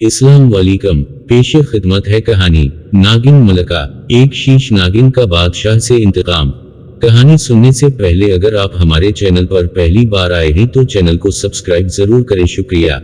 अस्सलाम वालेकुम। पेश खिदमत है कहानी नागिन मलका। एक शीश नागिन का बादशाह से इंतकाम। कहानी सुनने से पहले अगर आप हमारे चैनल पर पहली बार आए हैं तो चैनल को सब्सक्राइब जरूर करें, शुक्रिया।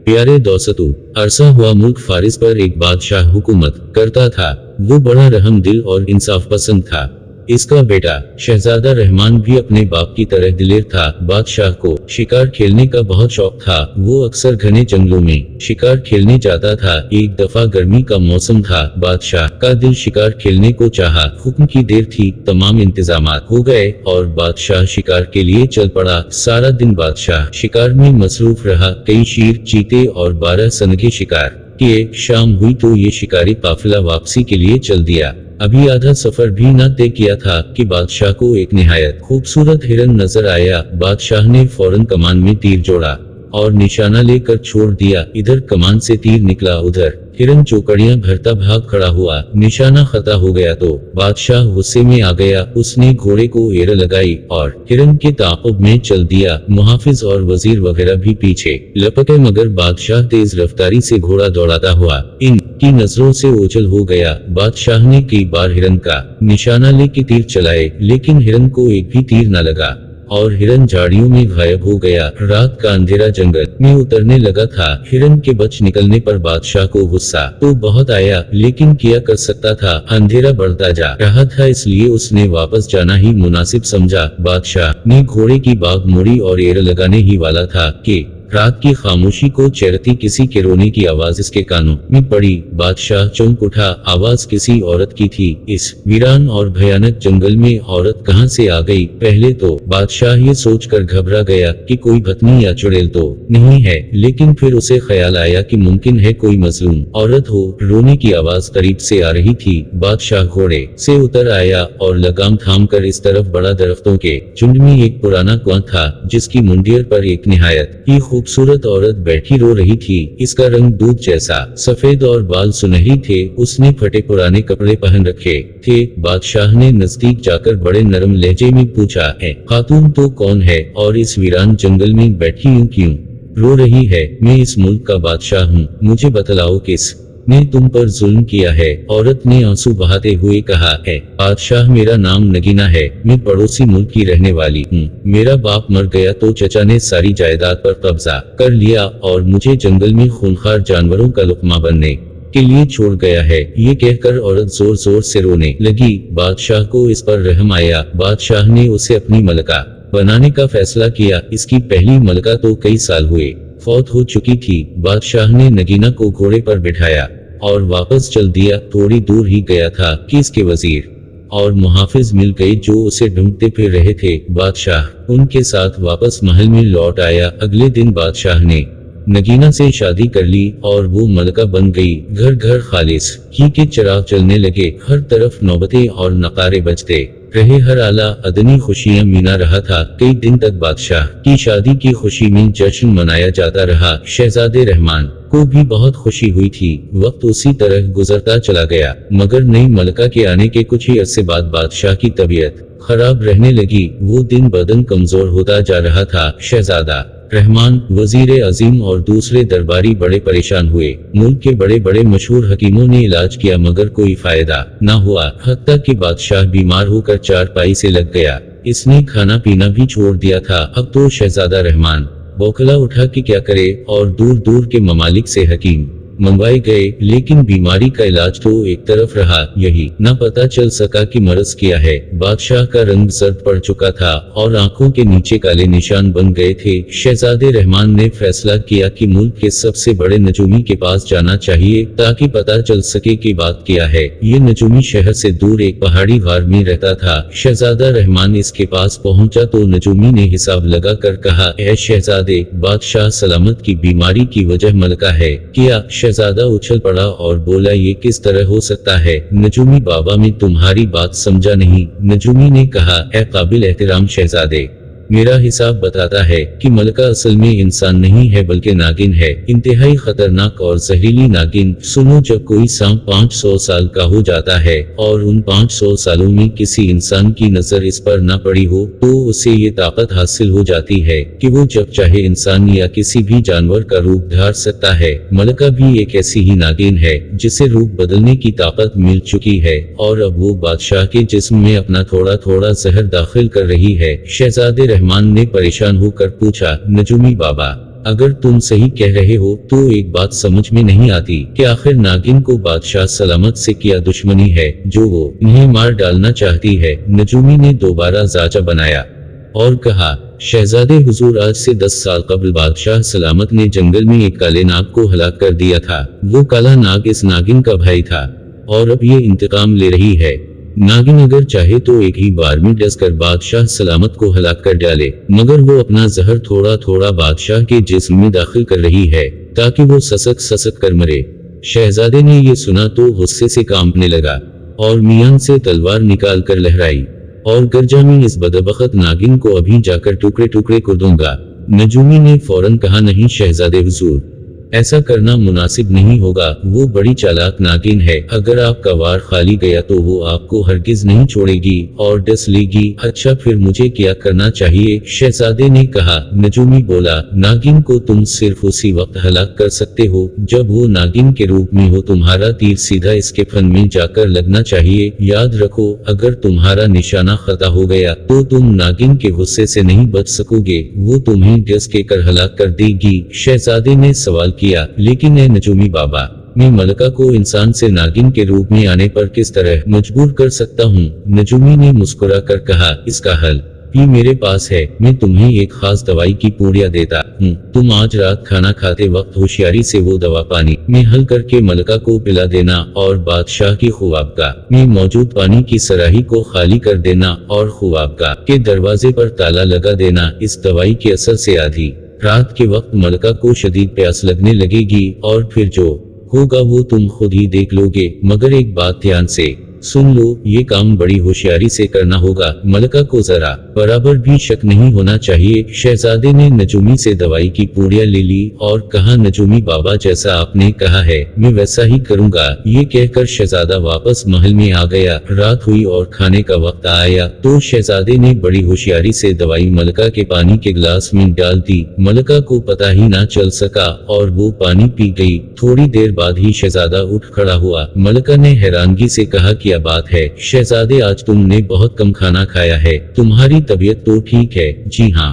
प्यारे दोस्तों, अरसा हुआ मुल्क फारिस पर एक बादशाह हुकूमत करता था। वो बड़ा रहम दिल और इंसाफ पसंद था। इसका बेटा शहजादा रहमान भी अपने बाप की तरह दिलेर था। बादशाह को शिकार खेलने का बहुत शौक था। वो अक्सर घने जंगलों में शिकार खेलने जाता था। एक दफा गर्मी का मौसम था। बादशाह का दिल शिकार खेलने को चाहा। हुक्म की देर थी, तमाम इंतजामात हो गए और बादशाह शिकार के लिए चल पड़ा। सारा दिन बादशाह शिकार में मसरूफ रहा। कई शेर, चीते और 12 सनगे शिकार किए। शाम हुई तो ये शिकारी काफिला वापसी के लिए चल दिया। अभी आधा सफर भी न तय किया था कि बादशाह को एक निहायत खूबसूरत हिरन नजर आया। बादशाह ने फौरन कमान में तीर जोड़ा और निशाना लेकर छोड़ दिया। इधर कमान से तीर निकला, उधर हिरन चौकड़ियां भरता भाग खड़ा हुआ। निशाना खता हो गया तो बादशाह गुस्से में आ गया। उसने घोड़े को एड़ लगाई और हिरन के ताक़ुब में चल दिया। मुहाफिज और वजीर वगैरह भी पीछे लपके, मगर बादशाह तेज रफ्तारी से घोड़ा दौड़ाता हुआ इनकी नजरों से ओझल हो गया। बादशाह ने कई बार हिरन का निशाना लेके तीर चलाए, लेकिन हिरन को एक भी तीर न लगा और हिरन झाड़ियों में गायब हो गया। रात का अंधेरा जंगल में उतरने लगा था। हिरन के बच निकलने पर बादशाह को गुस्सा तो बहुत आया, लेकिन क्या कर सकता था। अंधेरा बढ़ता जा रहा था, इसलिए उसने वापस जाना ही मुनासिब समझा। बादशाह ने घोड़े की बाग मोड़ी और एड़ लगाने ही वाला था कि रात की खामोशी को चेरती किसी के रोने की आवाज इसके कानों में पड़ी। बादशाह चौंक उठा। आवाज किसी औरत की थी। इस वीरान और भयानक जंगल में औरत कहां से आ गई? पहले तो बादशाह ये सोचकर घबरा गया कि कोई भतनी या चुड़ैल तो नहीं है, लेकिन फिर उसे ख्याल आया कि मुमकिन है कोई मजलूम औरत हो। रोने की आवाज करीब से आ रही थी। बादशाह घोड़े से उतर आया और लगाम थाम कर इस तरफ बढ़ा। दरख्तों के झुंड में एक पुराना कुआं था, जिसकी मुंडियर पर एक निहायत ही खूबसूरत औरत बैठी रो रही थी। इसका रंग दूध जैसा सफेद और बाल सुनहरी थे। उसने फटे पुराने कपड़े पहन रखे थे। बादशाह ने नजदीक जाकर बड़े नरम लहजे में पूछा, है खातून तो कौन है और इस वीरान जंगल में बैठी यूं क्यों रो रही है? मैं इस मुल्क का बादशाह हूँ, मुझे बतलाओ किस ने तुम पर जुल्म किया है? औरत ने आंसू बहाते हुए कहा, है बादशाह, मेरा नाम नगीना है। मैं पड़ोसी मुल्क की रहने वाली हूँ। मेरा बाप मर गया तो चचा ने सारी जायदाद पर कब्जा कर लिया और मुझे जंगल में खूंखार जानवरों का लुकमा बनने के लिए छोड़ गया है। ये कहकर औरत जोर जोर से रोने लगी। बादशाह को इस पर रहम आया। बादशाह ने उसे अपनी मलका बनाने का फैसला किया। इसकी पहली मलका तो कई साल हुए फौत हो चुकी थी। बादशाह ने नगीना को घोड़े पर बिठाया और वापस चल दिया। थोड़ी दूर ही गया था कि इसके वजीर और मुहाफिज मिल गए, जो उसे ढूंढते फिर रहे थे। बादशाह उनके साथ वापस महल में लौट आया। अगले दिन बादशाह ने नगीना से शादी कर ली और वो मलका बन गई। घर घर खालिस घी के चिराग चलने लगे। हर तरफ नौबतें और नकारे बजते रहे। हर आला अदनी खुशियां मीना रहा था। कई दिन तक बादशाह की शादी की खुशी में जश्न मनाया जाता रहा। शहजादे रहमान को भी बहुत खुशी हुई थी। वक्त उसी तरह गुजरता चला गया, मगर नई मलका के आने के कुछ ही अरसे बाद बादशाह की तबीयत खराब रहने लगी। वो दिन बदन कमजोर होता जा रहा था। शहजादा रहमान, वजीर अजीम और दूसरे दरबारी बड़े परेशान हुए। मुल्क के बड़े बड़े मशहूर हकीमों ने इलाज किया, मगर कोई फायदा न हुआ। हत्ता कि बादशाह बीमार होकर चारपाई से लग गया। इसने खाना पीना भी छोड़ दिया था। अब तो शहजादा रहमान बौखला उठा कि क्या करे और दूर दूर के ममालिक से हकीम मंगवाए गए, लेकिन बीमारी का इलाज तो एक तरफ रहा, यही न पता चल सका कि मर्ज क्या है। बादशाह का रंग सर्द पड़ चुका था और आंखों के नीचे काले निशान बन गए थे। शहजादे रहमान ने फैसला किया कि मुल्क के सबसे बड़े नजूमी के पास जाना चाहिए, ताकि पता चल सके कि बात क्या है। ये नजूमी शहर से दूर एक पहाड़ी गार में रहता था। शहजादा रहमान इसके पास पहुंचा तो नजूमी ने हिसाब लगा कर कहा, ऐ शहजादे, बादशाह सलामत की बीमारी की वजह मलका है। क्या? शहजादा उछल पड़ा और बोला, ये किस तरह हो सकता है? नजूमी बाबा, मैं तुम्हारी बात समझा नहीं। नजूमी ने कहा, ए काबिल एहतराम शहजादे, मेरा हिसाब बताता है कि मलका असल में इंसान नहीं है बल्कि नागिन है, इंतहाई खतरनाक और जहरीली नागिन। सुनो, जब कोई सांप 500 साल का हो जाता है और उन 500 सालों में किसी इंसान की नजर इस पर न पड़ी हो तो उसे ये ताकत हासिल हो जाती है कि वो जब चाहे इंसान या किसी भी जानवर का रूप धार सकता है। मलका भी एक ऐसी ही नागिन है जिसे रूप बदलने की ताकत मिल चुकी है और अब वो बादशाह के जिस्म में अपना थोड़ा थोड़ा जहर दाखिल कर रही है। शहजादे रहमान ने परेशान होकर पूछा, नजूमी बाबा, अगर तुम सही कह रहे हो तो एक बात समझ में नहीं आती कि आखिर नागिन को बादशाह सलामत से क्या दुश्मनी है जो वो इन्हें मार डालना चाहती है। नजूमी ने दोबारा जाचा बनाया और कहा, शहजादे हुजूर, आज से 10 साल कबल बादशाह सलामत ने जंगल में एक काले नाग को हलाक कर दिया था। वो काला नाग इस नागिन का भाई था और अब ये इंतकाम ले रही है। नागिन अगर चाहे तो एक ही बार में डसकर बादशाह सलामत को हलाक कर डाले, मगर वो अपना जहर थोड़ा थोड़ा बादशाह के जिस्म में दाखिल कर रही है ताकि वो ससक कर मरे। शहजादे ने ये सुना तो गुस्से से कांपने लगा और मियां से तलवार निकाल कर लहराई और गर्जा में इस बदबख्त नागिन को अभी जाकर टुकड़े टुकड़े कर दूंगा। नजूमी ने फौरन कहा, नहीं शहजादे हुजूर, ऐसा करना मुनासिब नहीं होगा। वो बड़ी चालाक नागिन है, अगर आपका वार खाली गया तो वो आपको हरगिज नहीं छोड़ेगी और डस लेगी। अच्छा, फिर मुझे क्या करना चाहिए? शहजादे ने कहा। नजूमी बोला, नागिन को तुम सिर्फ उसी वक्त हलाक कर सकते हो जब वो नागिन के रूप में हो। तुम्हारा तीर सीधा इसके फन में जाकर लगना चाहिए। याद रखो, अगर तुम्हारा निशाना खता हो गया तो तुम नागिन के गुस्से से नहीं बच सकोगे, वो तुम्हें डस के कर हलाक कर देगी। शहजादे ने सवाल किया, लेकिन ए नजूमी बाबा, मैं मलका को इंसान से नागिन के रूप में आने पर किस तरह मजबूर कर सकता हूँ? नजूमी ने मुस्कुरा कर कहा, इसका हल भी मेरे पास है। मैं तुम्हें एक खास दवाई की पूड़िया देता हूँ। तुम आज रात खाना खाते वक्त होशियारी से वो दवा पानी में हल करके मलका को पिला देना और बादशाह की ख्वाबगाह में मौजूद पानी की सराही को खाली कर देना और ख्वाबगाह के दरवाजे पर ताला लगा देना। इस दवाई के असर से आधी रात के वक्त मलका को शदीद प्यास लगने लगेगी और फिर जो होगा वो तुम खुद ही देख लोगे। मगर एक बात ध्यान से सुन लो, ये काम बड़ी होशियारी से करना होगा। मलका को जरा बराबर भी शक नहीं होना चाहिए। शहजादे ने नजूमी से दवाई की पूड़िया ले ली और कहा, नजूमी बाबा, जैसा आपने कहा है मैं वैसा ही करूंगा। ये कहकर शहजादा वापस महल में आ गया। रात हुई और खाने का वक्त आया तो शहजादे ने बड़ी होशियारी से दवाई मलका के पानी के गिलास में डाल दी। मलका को पता ही ना चल सका और वो पानी पी गई। थोड़ी देर बाद ही शहजादा उठ खड़ा हुआ। मलका ने हैरानगी से कहा, क्या बात है शहजादे, आज तुमने बहुत कम खाना खाया है। तुम्हारी तबीयत तो ठीक है? जी हाँ,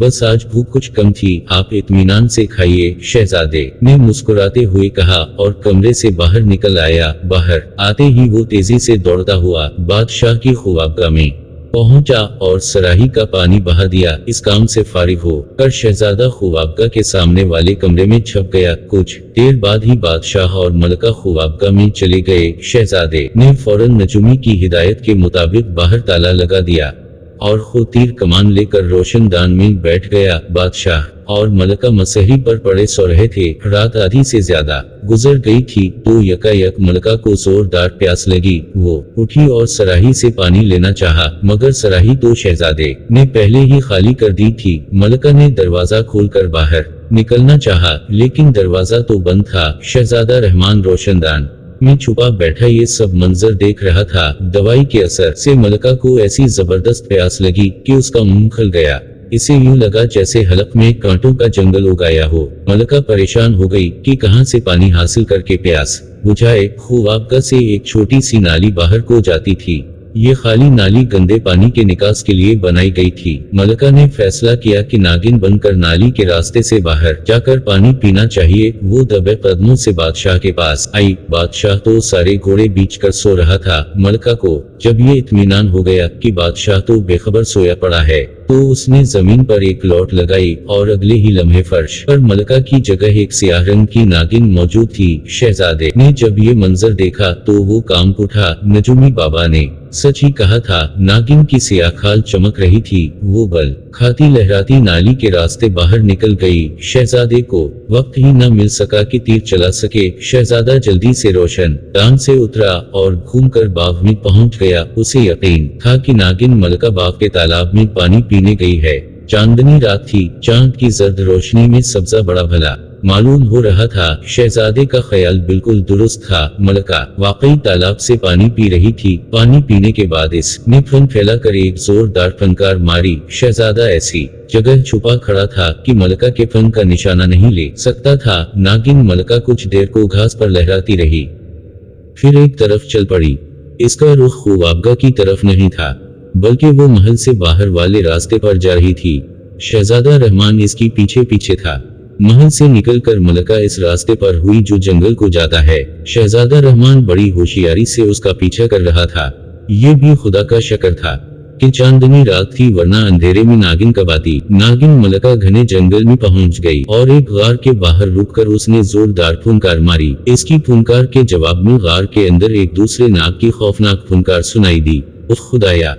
बस आज भूख कुछ कम थी, आप इत्मीनान से खाइए, शहजादे ने मुस्कुराते हुए कहा और कमरे से बाहर निकल आया। बाहर आते ही वो तेजी से दौड़ता हुआ बादशाह की ख्वाबगाह में पहुंचा और सराही का पानी बहा दिया। इस काम से फारिग हो कर शहजादा ख्वाबगाह के सामने वाले कमरे में छप गया। कुछ देर बाद ही बादशाह और मलका ख्वाबगाह में चले गए। शहजादे ने फौरन नजूमी की हिदायत के मुताबिक बाहर ताला लगा दिया और खुद तीर कमान लेकर रोशनदान में बैठ गया। बादशाह और मलका मसहरी पर पड़े सो रहे थे। रात आधी से ज्यादा गुजर गई थी तो यकायक मलका को जोरदार प्यास लगी। वो उठी और सराही से पानी लेना चाहा, मगर सराही तो शहजादे ने पहले ही खाली कर दी थी। मलका ने दरवाजा खोलकर बाहर निकलना चाहा, लेकिन दरवाजा तो बंद था। शहजादा रहमान रोशनदान में छुपा बैठा ये सब मंजर देख रहा था। दवाई के असर से मलका को ऐसी जबरदस्त प्यास लगी कि उसका मुंह खुल गया। इसे यूं लगा जैसे हलक में कांटों का जंगल उगाया हो। मलका परेशान हो गई कि कहां से पानी हासिल करके प्यास बुझाए। ख्वाबगाह से एक छोटी सी नाली बाहर को जाती थी। ये खाली नाली गंदे पानी के निकास के लिए बनाई गई थी। मलका ने फैसला किया कि नागिन बनकर नाली के रास्ते से बाहर जाकर पानी पीना चाहिए। वो दबे कदमों से बादशाह के पास आई। बादशाह तो सारे घोड़े बीच कर सो रहा था। मलका को जब ये इत्मीनान हो गया कि बादशाह तो बेखबर सोया पड़ा है तो उसने जमीन पर एक लौट लगाई और अगले ही लम्हे फर्श पर मलका की जगह एक सियाह रंग की नागिन मौजूद थी। शहजादे ने जब ये मंजर देखा तो वो कांप उठा। नजूमी बाबा ने सच ही कहा था। नागिन की सियाह खाल चमक रही थी। वो बल खाती लहराती नाली के रास्ते बाहर निकल गई। शहजादे को वक्त ही न मिल सका कि तीर चला सके। शहजादा जल्दी से रोशन दान से उतरा और घूमकर बाग में पहुंच गया। उसे यकीन था कि नागिन मलका बाग के तालाब में पानी पीने गई है। चांदनी रात थी, चांद की जर्द रोशनी में सब्जा बड़ा भला मालूम हो रहा था। शहजादे का ख्याल बिल्कुल दुरुस्त था। मलका वाकई तालाब से पानी पी रही थी। पानी पीने के बाद इसने फन फैलाकर एक जोरदार फनकार मारी। शहजादा ऐसी जगह छुपा खड़ा था कि मलका के फन का निशाना नहीं ले सकता था। नागिन मलका कुछ देर को घास पर लहराती रही, फिर एक तरफ चल पड़ी। इसका रुख ख्वाबगाह की तरफ नहीं था, बल्कि वो महल से बाहर वाले रास्ते पर जा रही थी। शहजादा रहमान इसकी पीछे पीछे था। महल से निकलकर मलका इस रास्ते पर हुई जो जंगल को जाता है। शहजादा रहमान बड़ी होशियारी से उसका पीछा कर रहा था। ये भी खुदा का शक्र था कि चांदनी रात थी, वरना अंधेरे में नागिन कब आती। नागिन मलका घने जंगल में पहुंच गई और एक गार के बाहर रुककर उसने जोरदार फुनकार मारी। इसकी फुनकार के जवाब में गार के अंदर एक दूसरे नाग की खौफनाक फुनकार सुनाई दी। उफ खुदाया,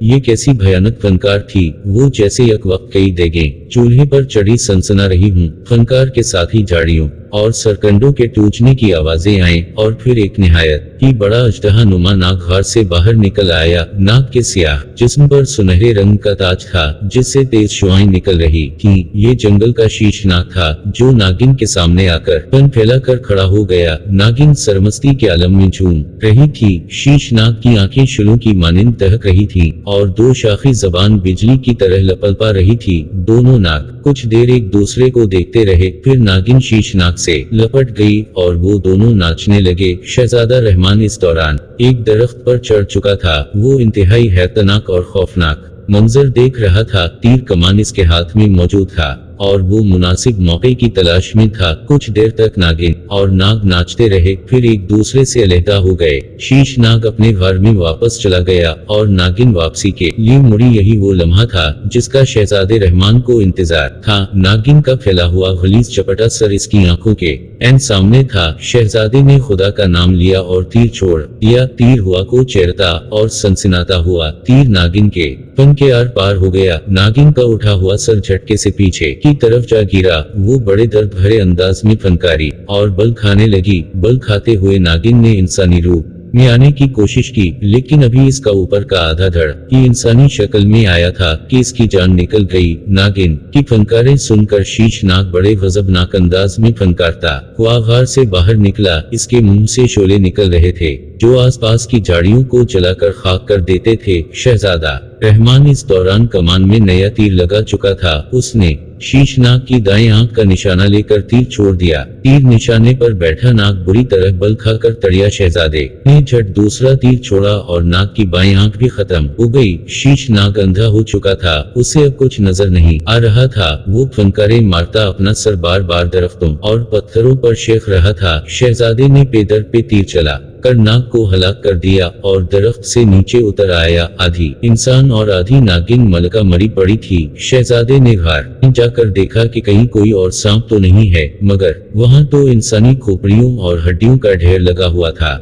ये कैसी भयानक फनकार थी। वो जैसे एक वक्त कई देगे चूल्हे पर चढ़ी सनसना रही हूँ। फनकार के साथ ही झाड़ियों और सरकंडों के टूटने की आवाजें आए और फिर एक निहायत ही बड़ा अजदहा नुमा नाग घर से बाहर निकल आया। नाग के सियाह जिस्म पर सुनहरे रंग का ताज था, जिससे तेज शुआएं निकल रही थीं। ये जंगल का शीश नाग था जो नागिन के सामने आकर फन फैलाकर खड़ा हो गया। नागिन सरमस्ती के आलम में झूम रही थी। शीश नाग की आंखें शुलों की मानिंद दहक रही थी और दो शाखी जबान बिजली की तरह लपलपा रही थी। दोनों नाग कुछ देर एक दूसरे को देखते रहे, फिर नागिन शीश नाग से लपट गई और वो दोनों नाचने लगे। शहजादा रहमान इस दौरान एक दरख्त पर चढ़ चुका था। वो इंतहाई हैरतनाक और खौफनाक मंजर देख रहा था। तीर कमान इसके हाथ में मौजूद था और वो मुनासिब मौके की तलाश में था। कुछ देर तक नागिन और नाग नाचते रहे, फिर एक दूसरे से अलहदा हो गए। शीश नाग अपने घर में वापस चला गया और नागिन वापसी के लिए मुड़ी। यही वो लम्हा था जिसका शहजादे रहमान को इंतजार था। नागिन का फैला हुआ गलीज चपटा सर इसकी आंखों के एन सामने था। शहजादे ने खुदा का नाम लिया और तीर छोड़ दिया। तीर हुआ को चेरता और सनसनाता हुआ तीर नागिन के फन के आर पार हो गया। नागिन का उठा हुआ सर झटके से पीछे की तरफ जा गिरा। वो बड़े दर्द भरे अंदाज में फनकारी और बल खाने लगी। बल खाते हुए नागिन ने इंसानी रूप में आने की कोशिश की, लेकिन अभी इसका ऊपर का आधा धड़ ही इंसानी शक्ल में आया था कि इसकी जान निकल गई। नागिन की फनकारें सुनकर शीश नाग बड़े गजबनाक अंदाज में फनकारता हुआ गार से बाहर निकला। इसके मुंह से शोले निकल रहे थे जो आसपास की झाड़ियों को जलाकर खाक कर देते थे। शहजादा रहमान इस दौरान कमान में नया तीर लगा चुका था। उसने शीश नाग की दाएं आंख का निशाना लेकर तीर छोड़ दिया। तीर निशाने पर बैठा नाग बुरी तरह बल खाकर तड़िया। शहजादे ने झट दूसरा तीर छोड़ा और नाग की बाएं आंख भी खत्म हो गई। शीश नाग अंधा हो चुका था, उसे अब कुछ नजर नहीं आ रहा था। वो फनकारे मारता अपना सर बार बार दरख्तों और पत्थरों पर शेख रहा था। शहजादे ने पेदर पे तीर चला कर नाग को हलाक कर दिया और दरख्त से नीचे उतर आया। आधी इंसान और आधी नागिन मलका मरी पड़ी थी। शहजादे ने घर जाकर देखा कि कहीं कोई और सांप तो नहीं है, मगर वहां तो इंसानी खोपड़ियों और हड्डियों का ढेर लगा हुआ था।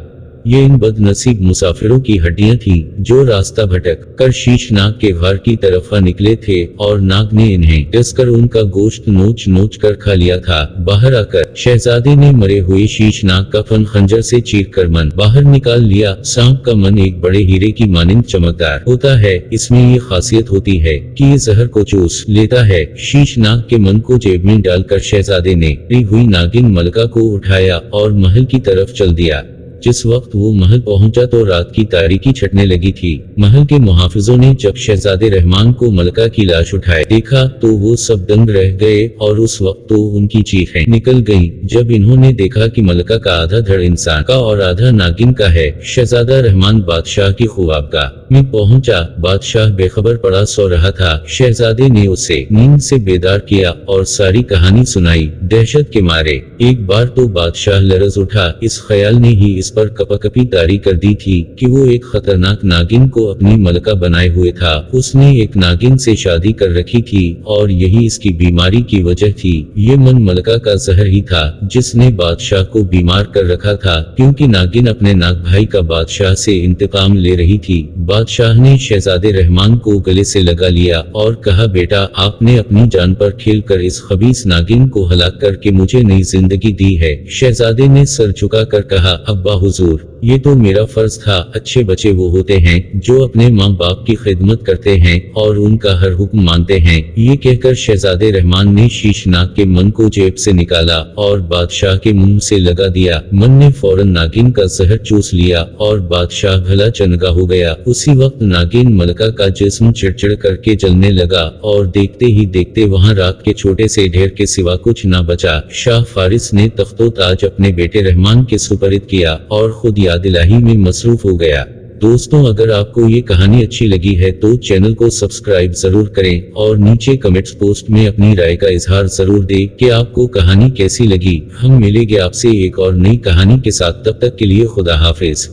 ये इन बदनसीब मुसाफिरों की हड्डियां थीं जो रास्ता भटक कर शीश नाग के घर की तरफ निकले थे और नाग ने इन्हें डसकर उनका गोश्त नोच नोच कर खा लिया था। बाहर आकर शहजादे ने मरे हुए शीश नाग का फन खंजर से चीर कर मन बाहर निकाल लिया। सांप का मन एक बड़े हीरे की मानिंद चमकदार होता है। इसमें ये खासियत होती है कि ये जहर को चूस लेता है। शीश नाग के मन को जेब में डालकर शहजादे ने मरी हुई नागिन मलका को उठाया और महल की तरफ चल दिया। जिस वक्त वो महल पहुंचा तो रात की तारीकी छटने लगी थी। महल के मुहाफिजों ने जब शहजादे रहमान को मलका की लाश उठाए देखा तो वो सब दंग रह गए और उस वक्त तो उनकी चीखें निकल गईं जब इन्होंने देखा कि मलका का आधा धड़ इंसान का और आधा नागिन का है। शहजादा रहमान बादशाह की ख्वाबगाह में पहुंचा। बादशाह बेखबर पड़ा सो रहा था। शहजादे ने उसे नींद से बेदार किया और सारी कहानी सुनाई। दहशत के मारे एक बार तो बादशाह लरज उठा। इस ख्याल ने ही इस पर कपाकपी तारी कर दी थी कि वो एक खतरनाक नागिन को अपनी मलका बनाए हुए था। उसने एक नागिन से शादी कर रखी थी और यही इसकी बीमारी की वजह थी। ये मन मलका का जहर ही था जिसने बादशाह को बीमार कर रखा था, क्योंकि नागिन अपने नाग भाई का बादशाह से इंतकाम ले रही थी। बादशाह ने शहजादे रहमान को गले से लगा लिया और कहा, बेटा आपने अपनी जान पर खेल कर इस खबीस नागिन को हलाक करके मुझे नई जिंदगी दी है। शहजादे ने सर झुका कर कहा, अब्बा हुजूर, ये तो मेरा फर्ज था। अच्छे बच्चे वो होते हैं जो अपने माँ बाप की खिदमत करते हैं और उनका हर हुक्म मानते हैं। ये कहकर शहजादे रहमान ने शीशनाग के मन को जेब से निकाला और बादशाह के मुंह से लगा दिया। मन ने फौरन नागिन का जहर चूस लिया और बादशाह भला चंगा हो गया। उसी वक्त नागिन मलका का जिस्म चिड़चिड़ करके जलने लगा और देखते ही देखते वहां राख के छोटे से ढेर के सिवा कुछ न बचा। शाह फारिस ने तख्तो ताज अपने बेटे रहमान के सुपरद किया और खुद याद इलाही में मसरूफ हो गया। दोस्तों, अगर आपको ये कहानी अच्छी लगी है तो चैनल को सब्सक्राइब जरूर करें और नीचे कमेंट्स पोस्ट में अपनी राय का इजहार जरूर दें कि आपको कहानी कैसी लगी। हम मिलेंगे आपसे एक और नई कहानी के साथ, तब तक के लिए खुदा हाफिज।